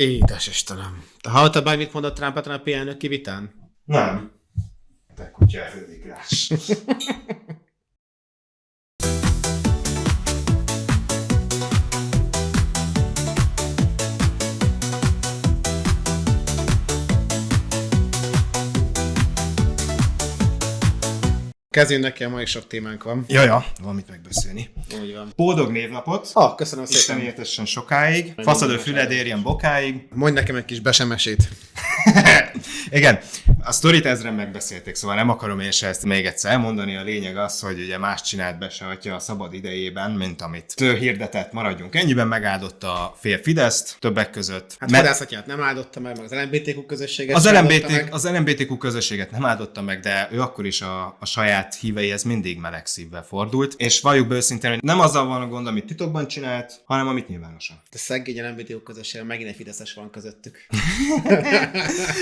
Édes Istenem. Te hallottad bármit mondott Trump a trumpi elnöki vitán? Nem. Te kutya erődigrás. Kezdjünk neki, ma is sok témánk van. Jaja, van mit megbeszélni. Úgy van. Boldog névnapot! Köszönöm szépen. Isten értessen sokáig. Faszadő füled érjen bokáig. Mondj nekem egy kis besemesét. Igen, a sztorit ezren megbeszélték, szóval nem akarom én se ezt még egyszer elmondani. A lényeg az, hogy ugye más csinált be se atya a szabad idejében, mint amit ő hirdetett, maradjunk ennyiben, megáldotta a fél Fideszt, többek között. Hát vadászatját nem áldotta meg az LMBTQ közösséget Az LMBTQ közösséget nem áldotta meg, de ő akkor is a saját híveihez mindig meleg szívvel fordult, és valljuk be őszintén, hogy nem azzal van a gond, amit titokban csinált, hanem amit nyilvánosan. De szegény LMBTQ közösségen megint egy fideszes van közöttük.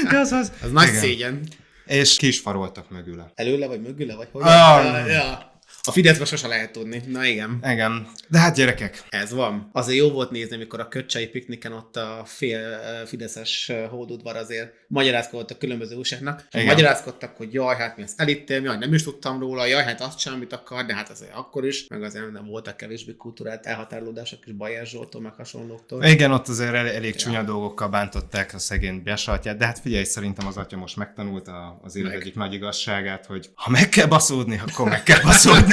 Az nagy szégyen. És ki is faroltak mögüle. Előle vagy mögüle, vagy hogy? Ja. A Fideszben sose lehet tudni. Na igen. Igen. De hát gyerekek. Ez van. Azért jó volt nézni, amikor a Köcsei pikniken ott a fél fideszes hódudvar azért magyarázkodott a különböző újságnak. És magyarázkodtak, hogy jaj, hát mi ezt elittem, jaj, nem is tudtam róla, jaj, hát azt sem, amit akar, de hát azért akkor is, meg azért nem voltak kevésbé kultúrált elhatárolódások is Bajer Zsoltól, meg hasonlóktól. Igen, ott azért elég csúnya dolgokkal bántották a szegény Besatját, de hát figyelj, szerintem az atya most megtanulta az élet egyik nagy igazságát, hogy ha meg kell baszódni, akkor meg kell baszódni.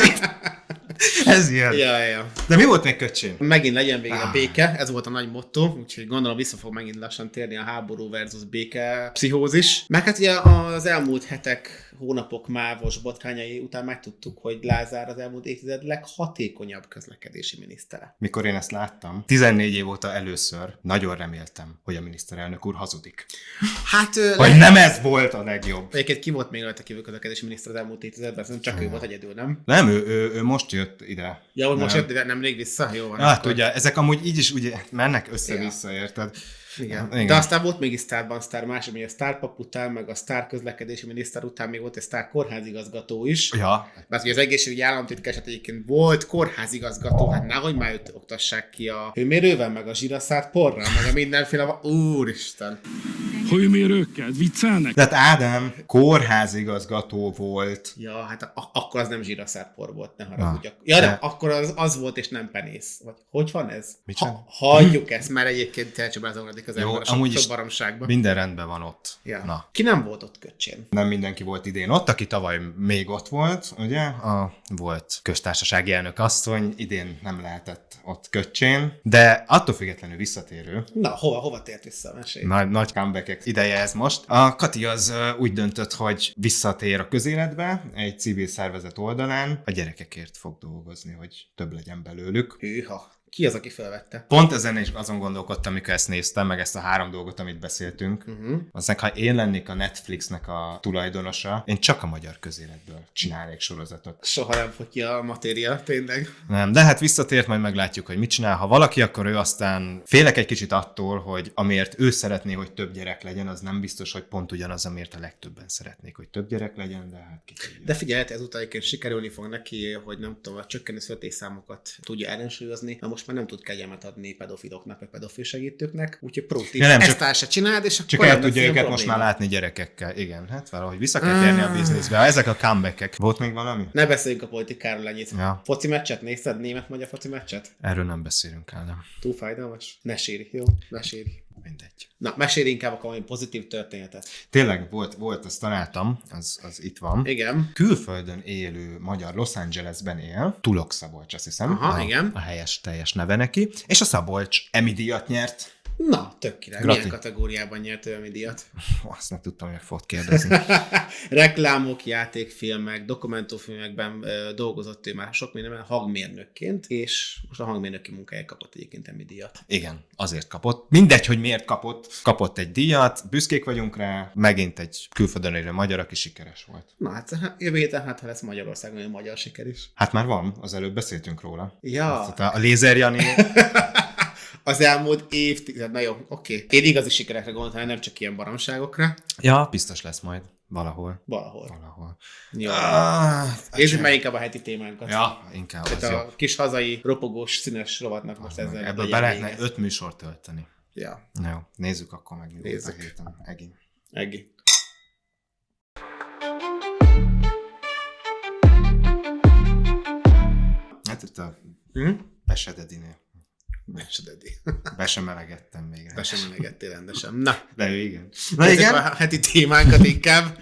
Ez ilyen. Ja. De mi volt még Köcsén? Megint legyen végre a béke, ez volt a nagy motto, úgyhogy gondolom vissza fog megint lassan térni a háború versus béke pszichózis. Meg hát ugye az elmúlt hetek, hónapok mávos botrányai után megtudtuk, hogy Lázár az elmúlt évtized leghatékonyabb közlekedési minisztere. Mikor én ezt láttam, 14 év óta először nagyon reméltem, hogy a miniszterelnök úr hazudik. Hát... Vagy nem ez volt a legjobb. Egyébként ki volt még rajta kívül közlekedési miniszter az elmúlt évtizedben? Nem csak ő volt egyedül, nem? Nem, ő most jött ide. Ja, hogy most jött ide, nemrég vissza? Jó van. Hát ugye, ezek amúgy így is ugye mennek össze-vissza, érted? Igen. De aztán volt még sztárban sztár másik, ami a sztárpap után, meg a sztár közlekedési miniszter után még volt egy sztár kórházigazgató is. Ja. Mert ugye az egészségügyi államtitkár egyébként volt kórházigazgató, hát nehogy már őt oktassák ki a hőmérővel, meg a zsiraszárt porral, meg a mindenféle... Úristen! Hőmérőkkel? Viccelnek? Tehát Ádám kórházigazgató volt. Ja, hát akkor az nem zsiraszárpor volt, ne haragudjak. Ja, de akkor az volt, és nem penész. Vagy hogy van ez? Hagyjuk ezt, mert egyébként elcsabázolódik az ember a sok baromságban. Minden rendben van ott. Ja. Na. Ki nem volt ott Köcsén? Nem mindenki volt idén ott, aki tavaly még ott volt, ugye? Volt köztársasági elnök asszony, idén nem lehetett ott Köcsén, de attól függetlenül visszatérő. Na, hova tért vissza a mesélj? Nagy comeback ideje ez most. A Kati az úgy döntött, hogy visszatér a közéletbe, egy civil szervezet oldalán, a gyerekekért fog dolgozni, hogy több legyen belőlük. Hűha. Ki az, aki felvette? Pont ezen is azon gondolkodtam, amikor ezt néztem, meg ezt a 3 dolgot, amit beszéltünk. Aztán, ha én lennék a Netflixnek a tulajdonosa, én csak a magyar közéletből csinálnék sorozatot. Soha nem fog ki a matéria, tényleg. Nem, de hát visszatért, majd meglátjuk, hogy mit csinál. Ha valaki, akkor ő aztán félek egy kicsit attól, hogy amiért ő szeretné, hogy több gyerek legyen, az nem biztos, hogy pont ugyanaz, amiért a legtöbben szeretnék, hogy több gyerek legyen, de hát ki tudja. De figyelj, ez utána sikerülni fog neki, hogy nem tudom, a csökkenő születésszámokat tudja ellensúlyozni, most már nem tud kegyelmet adni pedofiloknak, vagy pedofil segítőknek, úgyhogy proaktív ezt el se csináld, és csak el tudja őket most már látni gyerekekkel. Igen, hát valahogy vissza kell térni a bizniszbe. Ezek a comebackek. Volt még valami? Ne beszéljünk a politikáról ennyit. Ja. Foci meccset nézted? Német-magyar foci meccset? Erről nem beszélünk, Ádám. Túl fájdalmas? Ne sírj, jó? Ne sírj. Mindegy. Na, mesélj inkább akkor valami pozitív történetet. Tényleg volt, azt találtam, az itt van. Igen. Külföldön élő magyar Los Angelesben él, Tulok Szabolcs, azt hiszem. Aha, igen. A helyes teljes neve neki. És a Szabolcs Emmy díjat nyert. Na, tök király. Milyen kategóriában nyert ő Emmy díjat? Azt nem tudtam, hogy fogod kérdezni. Reklámok, játékfilmek, dokumentumfilmekben dolgozott ő már sok mindenben hangmérnökként, és most a hangmérnöki munkáját kapott egyébként Emmy díjat. Igen, azért kapott. Mindegy, hogy miért kapott. Kapott egy díjat, büszkék vagyunk rá, megint egy külföldön élő magyar, aki sikeres volt. Na hát jövő héten, ha lesz Magyarországon egy magyar siker is. Hát már van, az előbb beszéltünk róla. Ja. A Lézer Jani... Az elmúlt évtized, na jó, oké. Én igazi sikerekre gondoltam, nem csak ilyen baromságokra. Ja, biztos lesz majd. Valahol. Jó. Nézzük meg inkább a heti témánkat. Ja, inkább az a kis hazai, ropogós, színes rovatnak most ezzel. Ebből be lehetne 5 műsort tölteni. Ja. Jó, nézzük akkor meg, mi volt a Nézzük. héten. Egi. Hát itt a Hm? Besededinél. Besededi. Be sem melegettem még. Be sem menegettél rendesen. Na, De ő igen. Na nézzük igen. a heti témánkat inkább.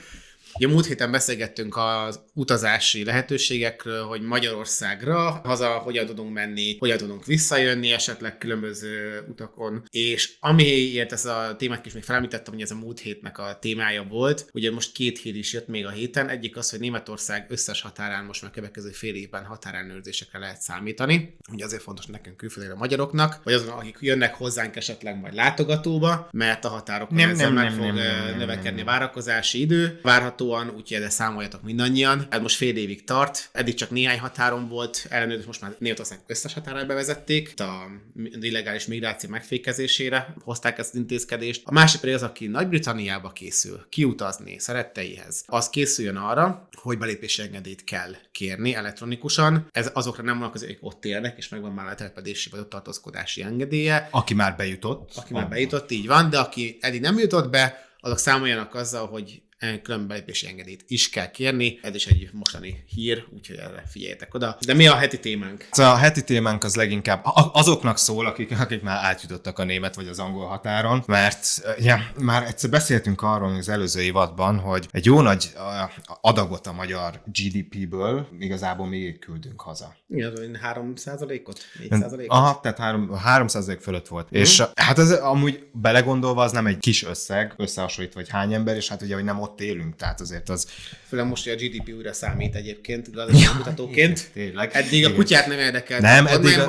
Ugye múlt héten beszélgettünk az utazási lehetőségekről, hogy Magyarországra haza hogyan tudunk menni, hogyan tudunk visszajönni, esetleg különböző utakon. És amiért ezt a témát is még felemlítettem, hogy ez a múlt hétnek a témája volt. Ugye most 2 hír is jött még a héten. Egyik az, hogy Németország összes határán most már következő fél évben határellenőrzésekre lehet számítani. Ugye azért fontos nekünk külföldre a magyaroknak, vagy azon, akik jönnek hozzánk esetleg majd látogatóba, mert a határokon ezzel meg fog növekedni a várakozási idő. Várható úgyhogy de számoljatok mindannyian. Ez most fél évig tart. Eddig csak néhány határon volt ellenőrzés, most már Németország összes határára bevezették. A illegális migráció megfékezésére hozták ezt az intézkedést. A másik pedig az, aki Nagy-Britanniába készül kiutazni szeretteihez, az készüljön arra, hogy belépési engedélyt kell kérni elektronikusan. Ez azokra nem vonatkozik, akik ott élnek, és megvan már a telepedési vagy ott tartózkodási engedélye. Aki már bejutott. Aki már bejutott, így van, de aki eddig nem jutott be, azok számoljanak azzal, hogy külön belépési engedélyt is kell kérni. Ez is egy mostani hír, úgyhogy erre figyeljetek oda. De mi a heti témánk? A heti témánk az leginkább azoknak szól, akik már átjutottak a német vagy az angol határon, mert már egyszer beszéltünk arról az előző évadban, hogy egy jó nagy adagot a magyar GDP-ből igazából még küldünk haza. Igen, az 3%-ot? 4%-ot? Aha, tehát 3% fölött volt. És hát ez amúgy belegondolva az nem egy kis összeg, összehasonlítva, hogy hány ember, és hát ugye, hogy nem ott élünk, tehát azért az... Főleg most, hogy a GDP újra számít egyébként, gazdaságmutatóként. Tényleg. Eddig a kutyát nem érdekelt. Nem,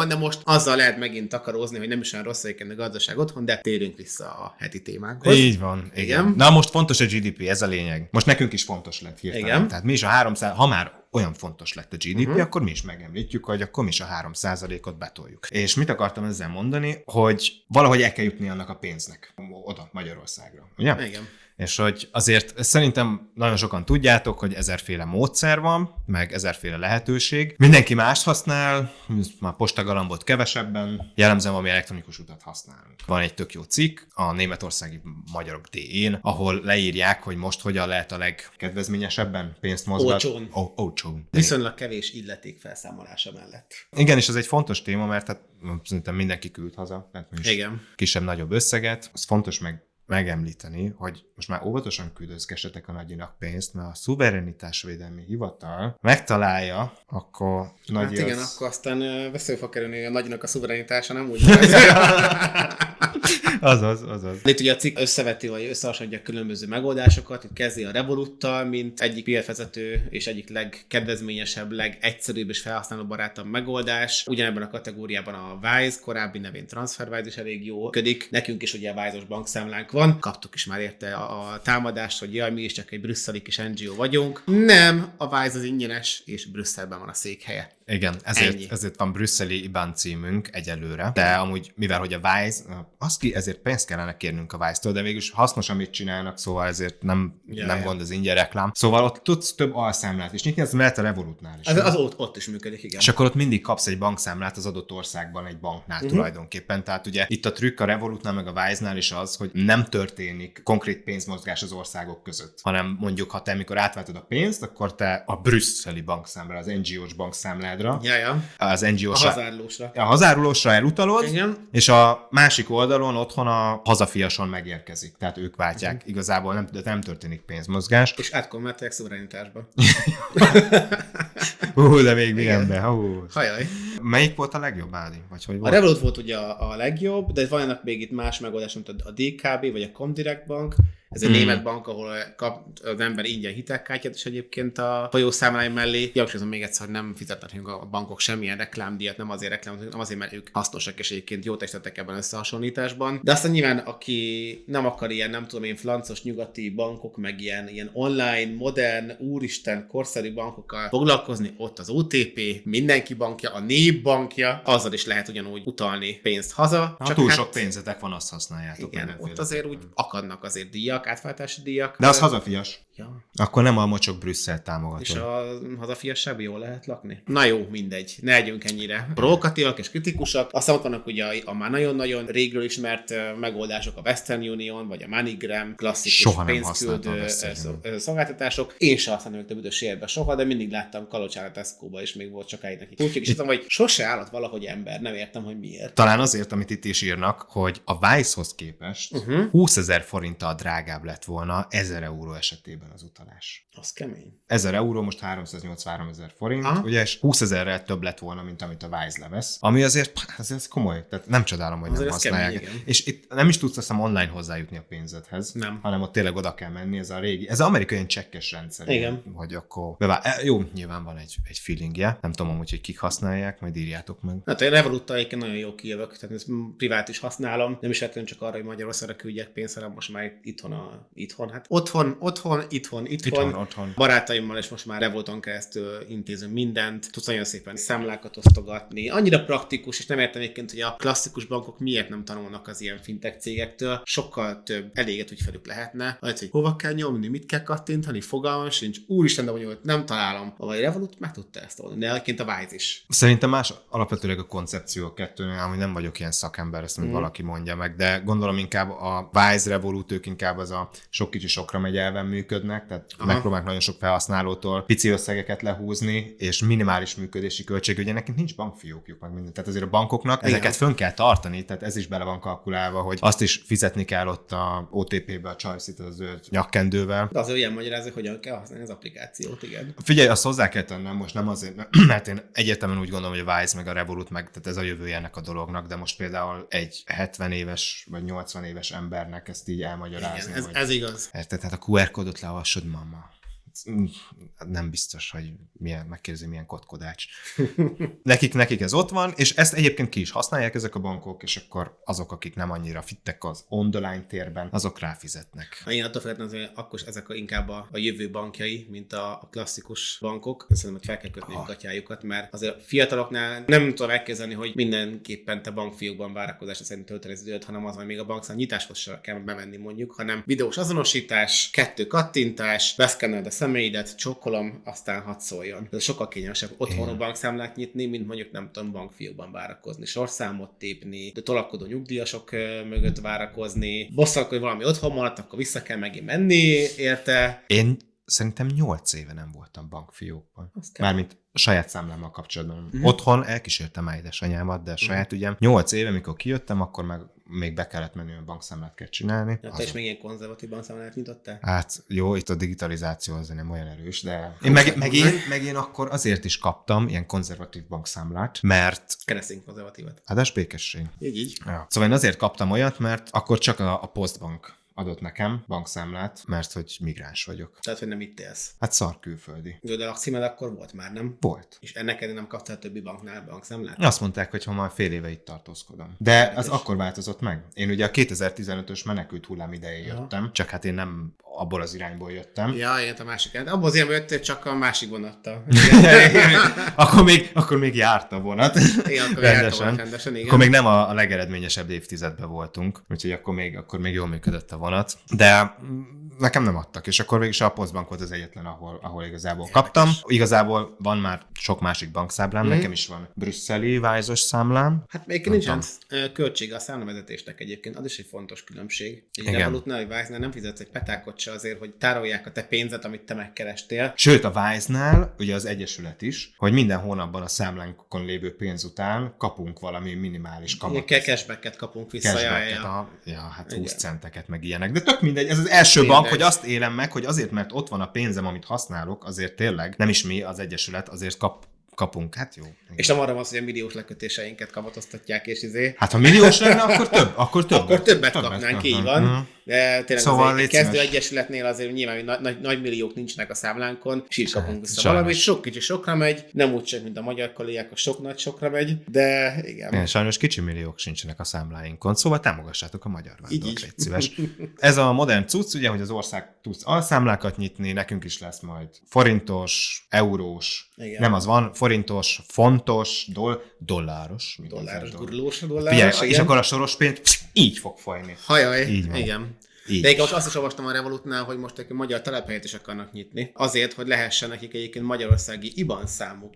de most azzal lehet megint takarózni, hogy nem is olyan rossz egyébként a gazdaság otthon, de térjünk vissza a heti témánkhoz. Így van. Igen. Na most fontos a GDP, ez a lényeg. Most nekünk is fontos lett hirtelen. Igen. Tehát mi is a 300, ha már olyan fontos lett a GDP, akkor mi is megemlítjük, hogy akkor mi is a 3%-ot betoljuk. És mit akartam ezzel mondani, hogy valahogy el kell jutni annak a pénznek oda Magyarországra. Ugye? Igen. És hogy azért szerintem nagyon sokan tudjátok, hogy ezerféle módszer van, meg ezerféle lehetőség. Mindenki mást használ, már postagalambot kevesebben, jellemzően valami elektronikus utat használunk. Van egy tök jó cikk a németországi magyarok DE-n, ahol leírják, hogy most hogyan lehet a legkedvezményesebben pénzt mozgatni. Olcsón. Viszonylag kevés illeték felszámolása mellett. Igen, és ez egy fontos téma, mert hát szerintem mindenki küld haza, tehát mi is Igen. kisebb-nagyobb összeget. Az fontos megemlíteni, hogy most már óvatosan küldözgessetek a nagyinak pénzt, mert a Szuverenitásvédelmi Hivatal megtalálja, akkor Hát igen, akkor aztán veszélybe fog kerülni a nagynak a szuverenitása, nem úgy. Azaz. Itt ugye a cikk összeveti, vagy összehasonlítja különböző megoldásokat, itt kezdi a Revoluttal, mint egyik piacvezető és egyik legkedvezményesebb, legegyszerűbb és felhasználóbarátabb megoldás. Ugyanebben a kategóriában a Wise, korábbi nevén TransferWise is elég jó ködik. Nekünk is ugye a Wise-os bankszámlánk van. Kaptuk is már érte a támadást, hogy jaj, mi is csak egy brüsszeli kis NGO vagyunk. Nem, a Wise az ingyenes, és Brüsszelben van a székhelye. Igen, ezért van brüsszeli IBAN címünk egyelőre, de amúgy, mivel hogy a Wise, ezért pénzt kellene kérnünk a Wise-től, de végülis hasznos, amit csinálnak, szóval ezért nem gond az ingyen reklám. Szóval ott tudsz több alszámlát is nyitni, ez lehet a Revolutnál is. Az ott is működik, igen. És akkor ott mindig kapsz egy bankszámlát az adott országban egy banknál tulajdonképpen. Tehát ugye itt a trükk a Revolutnál meg a Wise-nál is az, hogy nem történik konkrét pénzmozgás az országok között, hanem mondjuk, ha te amikor átváltod a pénzt, akkor te a brüsszeli bankszámlára, az NGO-s bankszámládra, az NGO-s a hazárulósra elutalod, igen. és a másik oldalon otthon a hazafiason megérkezik. Tehát ők váltják. Igazából nem történik pénzmozgás. És átkonvertálják szuverenitásba. De még milyenbe. Hajaj. Melyik volt a legjobb, Ádi? Vagy hogy A volt? Revolut volt ugye a legjobb, de vannak még itt más megoldás, mint a DKB vagy a Comdirect Bank. Ez egy német bank, ahol kap az ember ingyen hitelkártyát is egyébként a folyószámlája mellé. Javaslom még egyszer, hogy nem fizetnek a bankok semmilyen reklámdíjat, nem azért reklámoznak, nem azért, mert ők hasznosak és egyébként jó testetek ebben összehasonlításban. De aztán nyilván, aki nem akar ilyen, nem tudom én, flancos nyugati bankok, meg ilyen online, modern, úristen, korszerű bankokkal foglalkozni, ott az OTP, mindenki bankja, a nép bankja, azzal is lehet ugyanúgy utalni pénzt haza. Ha túl sok pénzetek van, azt használjátok. Igen, ott azért úgy akadnak azért díjak, átváltási díjak. De az hazafias. Ja. Akkor nem a mocsok Brüsszel támogató. És a hazafiasságban jól lehet lakni? Na jó, mindegy. Ne legyünk ennyire provokatívak és kritikusak. Aztán ott vannak ugye a már nagyon-nagyon régről ismert megoldások, a Western Union, vagy a MoneyGram, klasszikus soha nem pénzküldő szolgáltatások. Én sem használom őket a büdös életben soha, de mindig láttam Kalocsán a Tesco-ba, és még volt sokáig nekik. Úgyhogy is tudom, hogy sose állat valahogy ember, nem értem, hogy miért. Talán azért, amit itt is írnak, hogy a Vice-hoz képest 20 000 forinttal drágább lett volna 1000 euró esetében az utalás. Az kemény. 1000 euró, most 383 000 forint, ugye, és 20 000-rel több lett volna, mint amit a Wise levesz. Ami azért komoly, tehát nem csodálom, hogy azért nem használják. Kemény, és itt nem is tudsz azt hiszem online hozzájutni a pénzedhez, nem. hanem ott tényleg oda kell menni, ez a régi, ez az amerikai ilyen csekkes rendszer. Igen. Hogy akkor jó, nyilván van egy feelingje, nem tudom amúgy, hogy kik használják, majd írjátok meg. Hát én Revoluttal egyébként nagyon jó kijövök, tehát ezt privát is használom, nem is vettem csak arra, hogy Magyarországra küldjek pénzt, hanem most már itthon. Barátaimmal és most már Revoluton keresztül intézünk mindent, tudsz nagyon szépen számlákat osztogatni. Annyira praktikus, és nem értem egyébként, hogy a klasszikus bankok miért nem tanulnak az ilyen fintech cégektől. Sokkal több eléget ügyfelük lehetne. Azért, hogy hova kell nyomni, mit kell kattintani, fogalmam sincs. Úristen, de bonyolult, nem találom. A Revolut meg tudta ezt oldani, de egyébként a Wise is. Szerintem más alapvetőleg a koncepció kettőnél, hogy nem vagyok ilyen szakember, ezt még valaki mondja meg, de gondolom inkább a Wise, Revolut, ők inkább az a sok kicsi sokra megy elven működnek, tehát megpróbálnak nagyon sok felhasználótól pici összegeket lehúzni, és minimális működési költség, ugye nekünk nincs bankfiókjuk, meg minden. Tehát azért a bankoknak ezeket fönn kell tartani, tehát ez is bele van kalkulálva, hogy azt is fizetni kell ott a OTP-be a csajszit, az zöld nyakkendővel. De azért ilyen magyarázza, hogy hogyan kell használni az applikációt, igen. Figyelj, azt hozzá kell tennem, most nem azért, mert én egyértelműen úgy gondolom, hogy a Wise meg a Revolut meg, tehát ez a jövője ennek a dolognak, de most például egy 70 éves vagy 80 éves embernek ezt így elmagyarázni. Igen, ez igaz. Érted? Tehát a QR kódot leolvassod, mama. Nem biztos, hogy megkérdezi, milyen kotkodács. nekik ez ott van, és ezt egyébként ki is használják ezek a bankok, és akkor azok, akik nem annyira fittek az online térben, azok ráfizetnek. Én attól féltem, hogy akkor ezek inkább a jövő bankjai, mint a klasszikus bankok. Szerintem, hogy fel kell kötni a gatyájukat, mert azért fiataloknál nem tudom elképzelni, hogy mindenképpen te bankfiókban várakozásra szerint tölteni az időt, hanem az, hogy még a bankszám nyitáshoz sem kell bemenni mondjuk, hanem videós azonosítás, 2 kattintás, beszkenneled a személyidet, csókolom, aztán hadd szóljon. Ez sokkal kényelmesebb otthon a bankszámlát nyitni, mint mondjuk nem tudom bankfiókban várakozni, sorszámot tépni, de tolakodó nyugdíjasok mögött várakozni, bosszak, hogy valami otthon maradt, akkor vissza kell megint menni, érte? Én szerintem 8 éve nem voltam bankfiókban. Mármint a saját számlámmal kapcsolatban. Otthon elkísértem édesanyámat, de a saját ügyem 8 éve, mikor kijöttem, akkor meg még be kellett menni, hogy bankszámlát kell csinálni. Ja, te is még ilyen konzervatív bankszámlát nyitottál? Hát jó, itt a digitalizáció azért nem olyan erős, de meg én akkor azért is kaptam ilyen konzervatív bankszámlát, mert... Keresztény konzervatívat. Hát békesség. Így. Ja. Szóval én azért kaptam olyat, mert akkor csak a Postbank adott nekem bankszámlát, mert hogy migráns vagyok. Tehát, hogy nem itt élsz. Hát szar külföldi. Jó, de a lakcímed akkor volt már, nem? Volt. És ennek nem kaptál a többi banknál bankszámlát? Azt mondták, hogy ha már fél éve itt tartózkodom. De az akkor változott meg. Én ugye a 2015-ös menekült hullám idején jöttem, csak hát én nem abból az irányból jöttem. Ja, ilyen a másik. Abból az irányból jöttél, csak a másik vonattal. akkor még járt a vonat. Igen, akkor rendesen, igen. Akkor még nem a legeredményesebb évtizedben voltunk, úgyhogy akkor még jól működött a vonat. De nekem nem adtak, és akkor végig a Postbank volt az egyetlen, ahol igazából kaptam. Igazából van már sok másik bankszámlám, nekem is van brüsszeli Wise-os számlám. Hát még nincsen költsége a számlavezetésnek egyébként, az is egy fontos különbség. Egy Revolutnál, vagy Wise-nál nem fizetsz egy petákot se azért, hogy tárolják a te pénzet, amit te megkerestél. Sőt, a Wise-nál, ugye az Egyesület is, hogy minden hónapban a számlánkon lévő pénz után kapunk valami minimális kamatot. Cashbacket kapunk vissza. Hát 20 centeket, meg ilyenek. De tök mindegy, ez az első bank, hogy azt élem meg, hogy azért, mert ott van a pénzem, amit használok, azért tényleg, nem is mi, az Egyesület, azért kapunk, hát jó. Igen. És nem arra van, hogy a milliós lekötéseinket kamatoztatják, és Hát ha milliós lenne, akkor több. Akkor többet kapnánk, így van. De tényleg Szóval azért légy kezdő szíves. egyesületnél azért nyilván nagy milliók nincsenek a számlánkon, és így kapunk vissza sajnos. valamit, sok kicsi sokra megy, nem úgy csak, mint a magyar kollégák, a sok nagy sokra megy, de igen. Igen, sajnos kicsi milliók sincsenek a számláinkon, szóval támogassátok a magyar Így vándort, is. légy szíves. Ez a modern cucc, ugye, hogy az ország tudsz alszámlákat nyitni, nekünk is lesz majd forintos, eurós, Igen. nem az van, forintos, fontos, dolláros. Dolláros, dolláros. gurulós, Figyelj, dolláros, és igen. akkor a soros pénz így fog folyni. Hajaj, Így van. igen. Így. De egyébként azt is olvastam a Revolutnál, hogy most egy magyar telephelyet is akarnak nyitni. Azért, hogy lehessen nekik egyébként magyarországi IBAN számot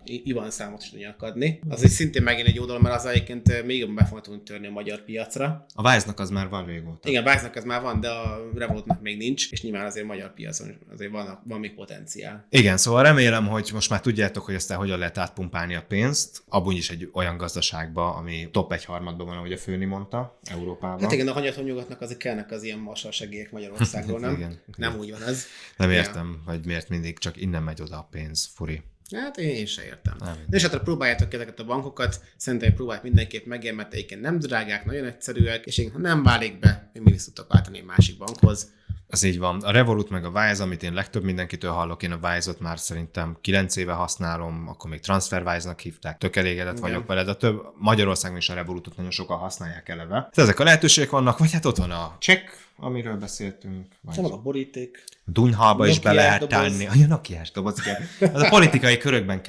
is tudjanak adni. Az is szintén megint egy jó dolog, mert az egyébként még jobban be fognak tudni törni a magyar piacra. A Wise-nak az már van régóta. Igen, Básznak ez már van, de a Revolutnak még nincs, és nyilván azért magyar piacon azért van még potenciál. Igen, szóval remélem, hogy most már tudjátok, hogy aztán hogyan lehet átpumpálni a pénzt, abban is egy olyan gazdaságba, ami top 1/3 van, ahogy a Főni mondta, Európában. Hát igen, a hanyaton nyugatnak azért kellnek az ilyen marsal segélyek Magyarországról, nem? Igen. Nem úgy van ez. Nem Ja. értem, hogy miért mindig csak innen megy oda a pénz, furi. Hát én se értem. Nem. De és hát próbáljátok ezeket a bankokat, szerintem próbálják mindenképp megélni, mert egyébként nem drágák, nagyon egyszerűek, és ha nem válik be, még mindig tudtok váltani egy másik bankhoz. Ez így van. A Revolut meg a Wise, amit én legtöbb mindenkitől hallok, én a Wise-ot már szerintem 9 éve használom, akkor még TransferWise-nak hívták, tök elégedett Igen. vagyok vele, de több Magyarországon is a Revolutot nagyon sokan használják eleve. Tehát ezek a lehetőségek vannak, vagy hát ott van a csekk, amiről beszéltünk, vagy Szóval a boríték. Dunyhába is be Nokiás lehet doboz. tárni. A Nokiás doboz, igen. Az a politikai körökben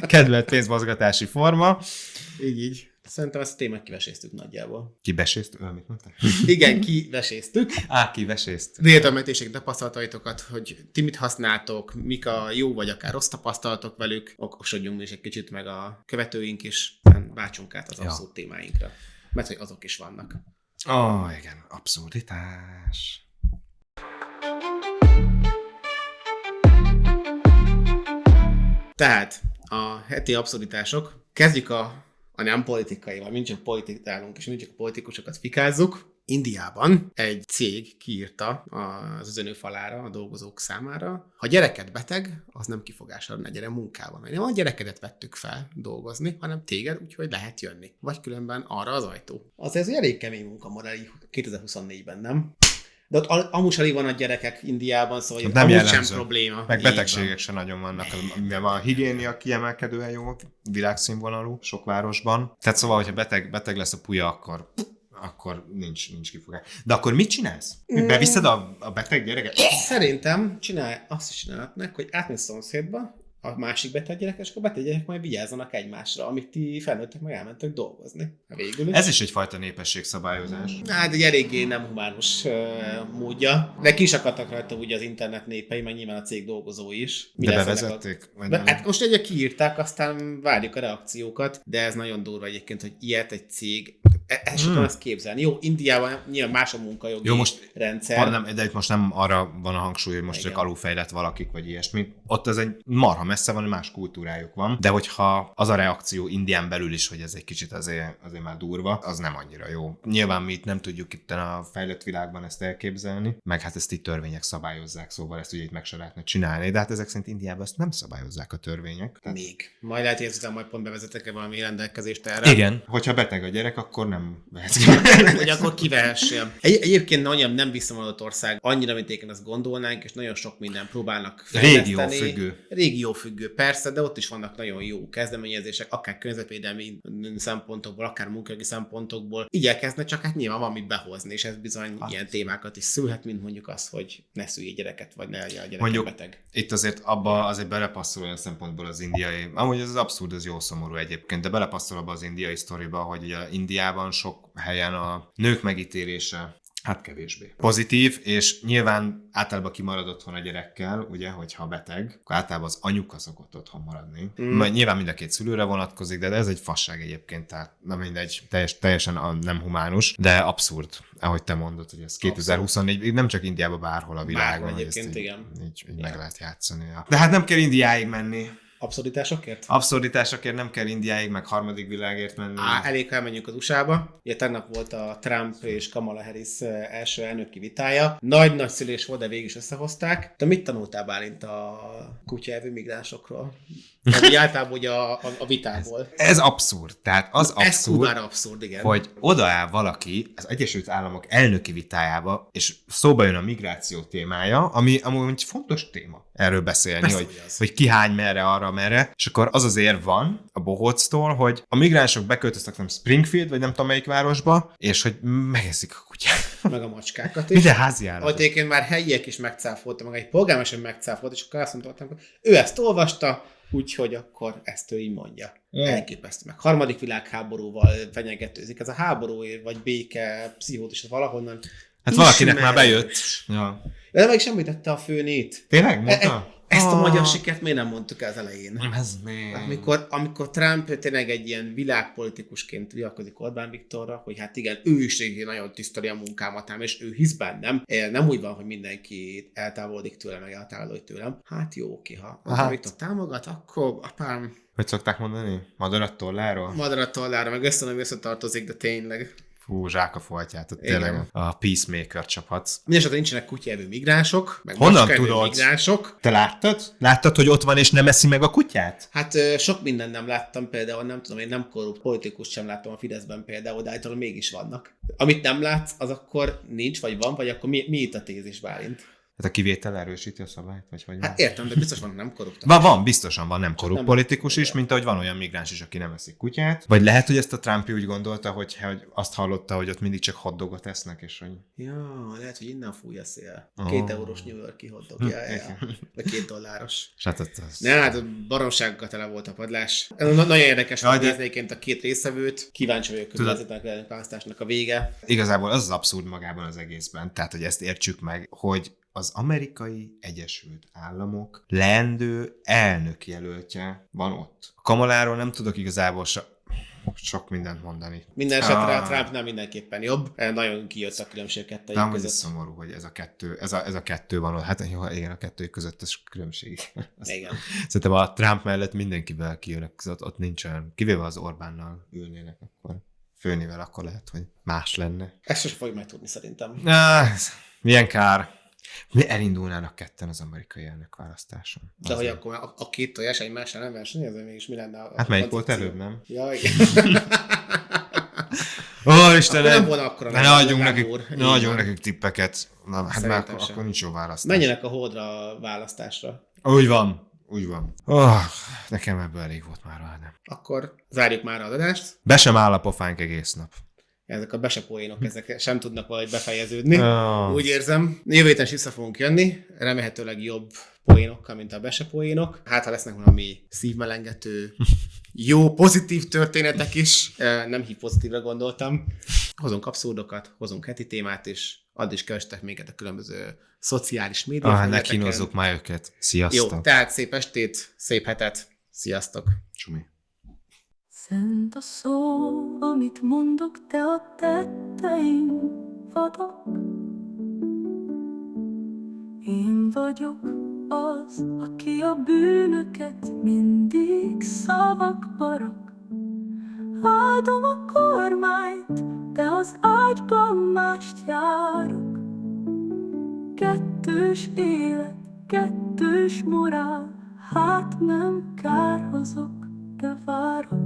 kedvelt pénzmozgatási forma. Így. Szerintem ezt a témát kiveséztük nagyjából. Kibesészt? Mit mondtál? Igen, kiveséztük. Kibesészt. Védelmetésék tapasztalataitokat, hogy ti mit használtok, mik a jó vagy akár rossz tapasztalatok velük, okosodjunk mi is egy kicsit, meg a követőink is, váltsunk át az abszolút témáinkra. Mert hogy azok is vannak. Igen, abszurditás. Tehát a heti abszurditások. Kezdjük a nem politikaival, mind csak politikálunk, és mind csak a politikusokat fikázzuk. Indiában egy cég kiírta az üzenőfalára a dolgozók számára, ha gyereked beteg, az nem kifogásra ne gyere munkába. Mert nem a gyerekedet vettük fel dolgozni, hanem téged, úgyhogy lehet jönni. Vagy különben arra az ajtó. Azért ez elég kemény munkamorális 2024-ben, nem? De ott amúgy sem alig van a gyerekek Indiában, szóval Nem amúgy jellemző. sem probléma. Meg Így van. betegségek se nagyon vannak. A higiénia kiemelkedően jó, világszínvonalú, sok városban. Tehát szóval, hogyha beteg lesz a puja, akkor nincs kifogás. De akkor mit csinálsz? Beviszed a beteg gyereket? Szerintem azt is csinálhatnak, hogy átmész szomszédba, a másik beteg gyerek, és akkor beteg gyerek majd vigyázzanak egymásra, amit ti felnőttek meg elmentek dolgozni. Végül is. Ez is egyfajta népességszabályozás. Hát egy eléggé nem humánus módja, de ki is akadtak rajta ugye az internet népei, meg nyilván a cég dolgozói is. Mi De lesz bevezették? Vagy De, nem? hát most egyre kiírták, aztán várjuk a reakciókat, de ez nagyon durva egyébként, hogy ilyet egy cég, ezt sem tudom ezt képzelni. Jó, Indiában nyilván más a munkajogi Jó, most rendszer. de itt most nem arra van a hangsúly, hogy most Igen. csak alulfejlett valakik, vagy ilyesmi. Ott ez egy marha messze van, más kultúrájuk van. De hogyha az a reakció Indián belül is, hogy ez egy kicsit azért már durva, az nem annyira jó. Nyilván mi itt nem tudjuk itt a fejlett világban ezt elképzelni, meg hát ezt itt törvények szabályozzák, szóval ezt ugye itt meg se lehetne csinálni, de hát ezek szerint Indiában ezt nem szabályozzák a törvények. Tehát... Még. Majd lehet, hogy ezután majd pont bevezetek-e valami rendelkezést erre. Igen. Hogyha beteg a gyerek, akkor nem vehetsz ki. Hogy akkor kivehessél. Egyébként nagyon nem visszamadott ország, annyira, mint éken azt gondolnánk, és nagyon sok minden próbálnak fejleszteni. Régiófüggő. Régiófüggő, persze, de ott is vannak nagyon jó kezdeményezések, akár környezetvédelmi szempontokból, akár munkajogi szempontokból. Igyekeznek, csak hát nyilván van mit behozni, és ez bizony ilyen témákat is szülhet, mint mondjuk az, hogy ne szülj egy gyereket, vagy ne legyen a gyerek Mondjuk beteg. itt azért abba azért belepasszol olyan szempontból az indiai, amúgy ez az abszurd, ez jó szomorú egyébként, de belepasszol abba az indiai sztoriba, hogy ugye Indiában sok helyen a nők megítélése hát kevésbé pozitív, és nyilván általában kimarad otthon a gyerekkel, ugye, hogyha beteg, akkor általában az anyuka szokott otthon maradni. Majd nyilván mind a két szülőre vonatkozik, de ez egy fasság egyébként, tehát nem mindegy, teljesen nem humánus, de abszurd, ahogy te mondod, hogy ez 2024, nem csak Indiában, bárhol a világon. Bárhol hogy ezt egyébként, így, igen. így meg lehet játszani. Ja. De hát nem kell Indiáig menni. Abszurditásokért? Abszurditásokért nem kell Indiáig, meg harmadik világért menni. Elég, ha elmenjünk az USA-ba. Ugye tegnap volt a Trump és Kamala Harris első elnöki vitája. Nagy-nagy szülés volt, de végig is összehozták. Te mit tanultál, Bálint, a kutyaelvű migránsokról? Tehát így általában ugye a vitából. Ez abszurd. Tehát az Ez kurvára abszurd, abszurd, igen. hogy odaáll valaki az Egyesült Államok elnöki vitájába, és szóba jön a migráció témája, ami amúgy fontos téma erről beszélni, Persze, hogy ki hány merre, arra merre, és akkor az az érv van a bohóctól, hogy a migránsok beköltöztek nem Springfield, vagy nem tudom melyik városba, és hogy megeszik a kutyát. Meg a macskákat is. Minden házi állat. Ahogy egyébként már helyiek is megcáfoltak, meg egy polgármester megcáfolt, és akkor azt mondtam, hogy ő ezt olvasta, úgyhogy akkor ezt ő így mondja. Elképesztő. Meg harmadik világháborúval fenyegetőzik. Ez a háború vagy béke pszichótus valahonnan. Hát valakinek már ismerős. bejött. Ja. De meg sem tette a főnét. Tényleg mondta? Ezt a magyar sikert miért nem mondtuk el az elején? Ez még... Amikor Trump tényleg egy ilyen világpolitikusként viakozik Orbán Viktorra, hogy hát igen, ő is nagyon tiszteli a munkámat ám, és ő hisz bennem. Nem úgy van, hogy mindenki eltávolodik tőlem, meg eltávolodik tőlem. Hát jó, oké, ha Orbán Viktor támogat, akkor apám Hogy szokták mondani? Madarat tolláról? madarat tollára, meg összetartozik, de tényleg. Fú, zsák a foltját, ott Igen. tényleg a Peacemaker csapat. Mindenesetre nincsenek kutyaevő migránsok, meg Honnan macskaevő tudod? migránsok. Te láttad? Láttad, hogy ott van és nem eszi meg a kutyát? Hát sok mindent nem láttam, például nem tudom, én nem korrupt politikus sem láttam a Fideszben például, de általában mégis vannak. Amit nem látsz, az akkor nincs, vagy van, vagy akkor mi itt a tézis, Bálint? Hát a kivétel erősíti a szabályt, vagy hogy van? Hát értem, de biztos van nem korruptak. Van, biztosan van nem korrupt nem- politikus is, mint ahogy van olyan migráns is, aki nem eszik kutyát. Vagy lehet, hogy ezt a Trump úgy gondolta, hogy azt hallotta, hogy ott mindig csak hotdogot esznek, és hogy... Ja, lehet, hogy innen fúj a szél. Oh. 2 eurós New York-i hotdog, ja. Vagy 2 dolláros. És hát az... Ne, hát baromságokkal tele volt a padlás. Nagyon érdekes volt de- nézni egyébként a két részevőt. Kíváncsi vagyok, hogy Tudod- vezetnek a választásnak a vége. Igazából az abszurd magában az egészben, tehát hogy ezt értsük meg, hogy az Amerikai Egyesült Államok leendő elnökjelöltje van ott. A Kamaláról nem tudok igazából sok mindent mondani. Minden esetre a Trumpnál mindenképpen jobb. Nagyon kijött a különbség kettőjük Nem, hogy ez között. szomorú, hogy ez a kettő van ott. Hát jó, igen, a kettő között ez különbség. Igen. Szerintem a Trump mellett mindenkivel kijönnek, ott nincs olyan, kivéve az Orbánnal ülnének, akkor főnével akkor lehet, hogy más lenne. Ezt sosem fogjuk megtudni szerintem. Milyen kár. Mi elindulnának ketten az amerikai elnökválasztáson. De hogy akkor a két tojás egymással nem versenyező, mégis mi lenne a Hát melyik volt koncepció? előbb, nem? Ja, igen. Ó, Istenem! Akkor nem volna akkora Ne nem adjunk Gábor. nekik, Így ne adjunk van. nekik tippeket. Na, hát már Szerintem akkor, sem. akkor nincs jó választás. Menjenek a Holdra a választásra. Úgy van, úgy van. Oh, nekem ebből elég volt már, Ádám. Akkor zárjuk már az adást. Be sem áll a pofánk egész nap. Ezek a besepóénok, ezek sem tudnak valahogy befejeződni. Oh. Úgy érzem. Jövő héten is vissza fogunk jönni, remélhetőleg jobb poénokkal, mint a besepóénok. Hát, ha lesznek valami szívmelengető, jó, pozitív történetek is. Nem hív pozitívra gondoltam. Hozunk abszurdokat, hozunk heti témát is. Addig is kövessetek minket a különböző szociális média Ne felületeken. kínozzuk már őket. Jó, Sziasztok. tehát szép estét, szép hetet. Sziasztok! Csumi. Szent a szó, amit mondok, te a tetteim vadok. Én vagyok az, aki a bűnöket mindig szavakba rak. Áldom a kormányt, de az ágyban mást járok. Kettős élet, kettős morál, hát nem kárhozok, de várok.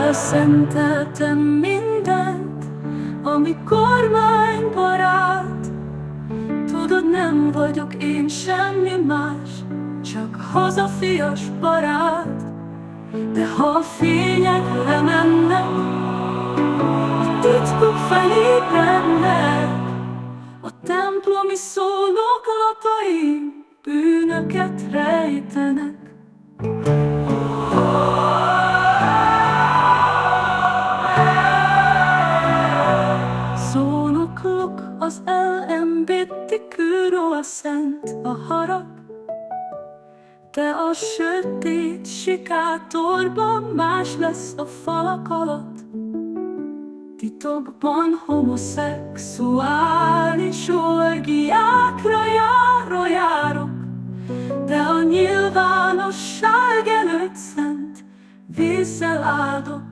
Felszenteltem mindent, ami kormánybarát. Tudod, nem vagyok én semmi más, csak hazafias barát. De ha a fények lemennek, a titkok felébrednek, a templomi szónoklataim bűnöket rejtenek. Szónoklok az LMBTQ-ról, a szent a harag. De a sötét sikátorban más lesz a falak alatt. Titokban homoszexuális orgiákra járok, de a nyilvánosság előtt szent vízzel áldok.